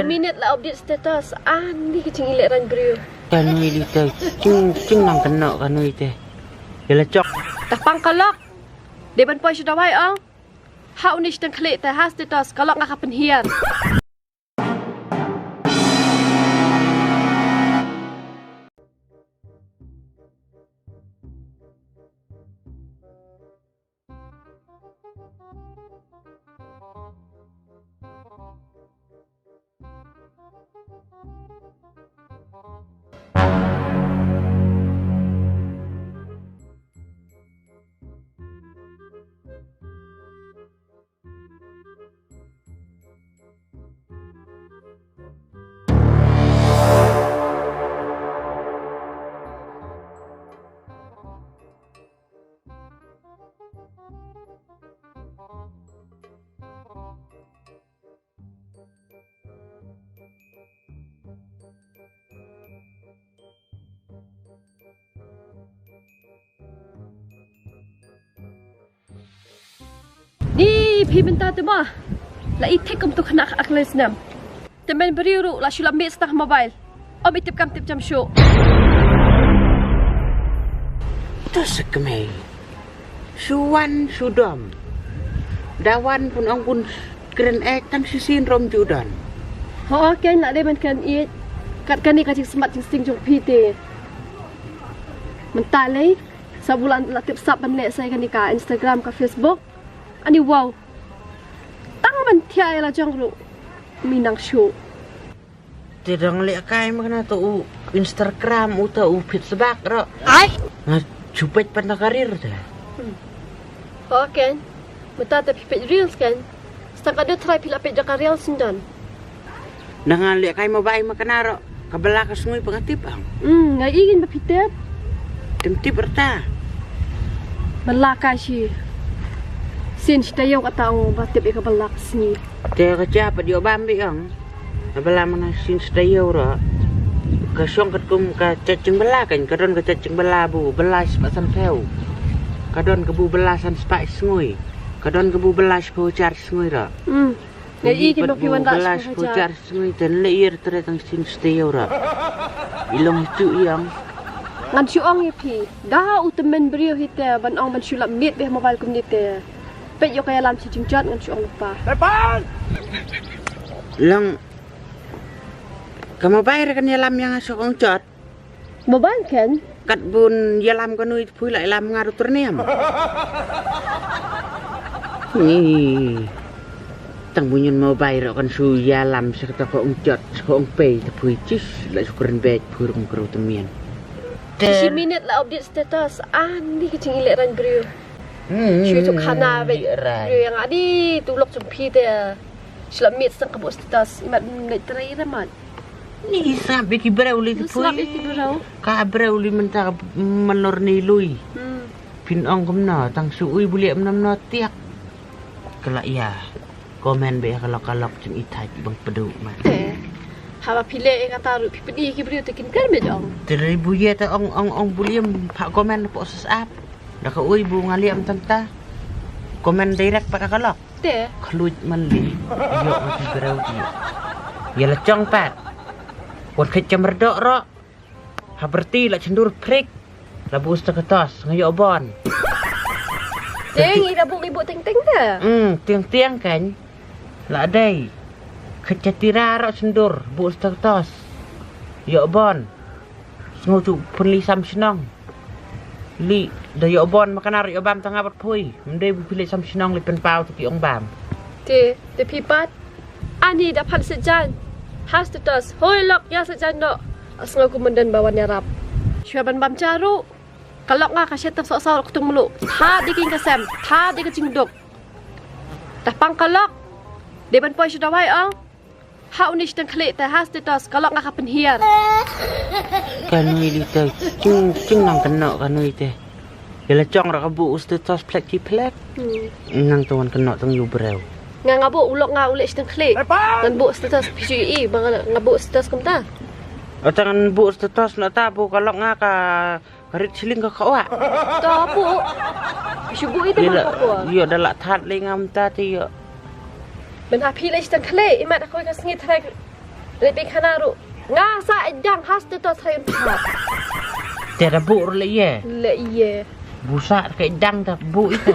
minit lah update status. Ni kecing ilek ran beriu. Kanui dite. Cing nang kena kanui teh. Yalah cok. Tak pangkalok. Deban poi sudah wai ang. Hau ni sedang klik teh has status kalau ngak penhian. Ni pi benta tu mah. La itek untuk kena akles nam. Temen beriru la shulam mit stah mobile. Om itip kam tip jam show. Tu sekemai. Suwan sudom. Dawan pun ang pun keren tan sisin rom judan. Ho kan nak deban kan it. Kat kan ni kacik semat jing sting jong pi te. Mentalai sabulan la tip sap ban lek saya kan ni ka Instagram ka Facebook. Ani wow. Tang man tiai la jang ru minang show. Tidang lek kai makna tu Instagram uta upit sebak ro. Ai. Cupet pan karir teh. Ho kan. Mata tapi page reels kan. Stak ada try pila page jaka reels sendan. Dengan lek kai mabai makna ro. Kabela ka sungui pengatip ang. Ngai ingin bapitet. Temtip erta. Melaka si. Sin kita yang kata orang batip ika balak sini. Teh kerja apa dia bambi ang. Kabela mana sin stayo ro. Ka song kat kum ka cacing bela kan kadon ka cacing bela bu belas pasan peu. Kadon ke bu belasan spak sungui. Kadon ke bu belas pucar sungui ro. Ngai ingin bapiwan dak belas pucar sungui ten leir teretang sin stayo ro. Ilong itu yang ngan syuang ye pi. Dah utemen beriu hite ban ong ban syulap mit beh mobile kum nite. Pet yo kaya lam si jingjat ngan syuang lupa. Depan. Lang kamu bayar kan yalam yang asok ong cot. Mobile kan? Kat bun yalam kanui pui lai lam ngaru terniam. Ni tang bunyin mau bayar kan su yalam sekata ko ong cot ko ong pay te pui cis lai sukuran bet purung kru temian. Si minit lah update status. Ni kecing ilek ran beriu. Syui tu kana be yang adi tulok jumpi te. Syulap mit sang kabut status imat ngai terai ramat. Ni sampai ki brauli tu pui. Sampai ki brau. Ka brauli mentah menor ni lui. Pin ong kumna tang suui buliak menamna tiak. Kelak ya. Komen be kalau jeng itai bang pedu mah. Hawa pilih yang kata ru pipedi ki beriu tekin kan be jong. Dari buya ta ong buliam pak komen po sesap. Dah ka ui bu ngaliam tanta. Komen direct pada kalak. Te. Keluj mali. Yo mati berau dia. Ya lecong pat. Wat kecam merdok ro. Ha berti la cendur prik. La bus ta ketos ngayo bon. Deng ida bu ibu ting-ting te. Tiang-tiang kan. La adai. Kecatira ro cendur bus ta ketos. Yo bon. Ngoju penli sam senong. Li dayo bon makan ari obam tengah berpui. Mendai bu pilih sam senong li penpau tu ki ong bam. Te pipat. Ani dapat sejan. Has tetas. Hoi lok ya sejan do. Asngo ku menden bawan yarap. Syuaban bam caru. Kalau ngak kasih tep sok-sok kutung mulu. Ta diking kasem. Ta dikecing duk. Dah pangkalok. Deban poi sudah wai ang. Hau ni sedang klik teh has tetas. Kalau ngak penhian. Kanui dite. Cing nang kena kanui teh. Yalah cong rak bu ustaz plek ki plek. Nang tuan kena tang yu breu. Nga ngabo ulok nga ulik sedang klik. Ngan bu status PGE bang ngabo status kumta. Atangan bu status nak tabu kalau ngaka karit siling ka kawa. Ta bu. Syubu itu mak ko. Yo dalak that le ngam ta ti yo. Ben ha pilih sedang klik imat aku ka sengit trai Lebih kanaru. Ngasa idang has tu tos hayun pat. Tiada bu le ye. Le iye. Busak ke dang dah bu itu.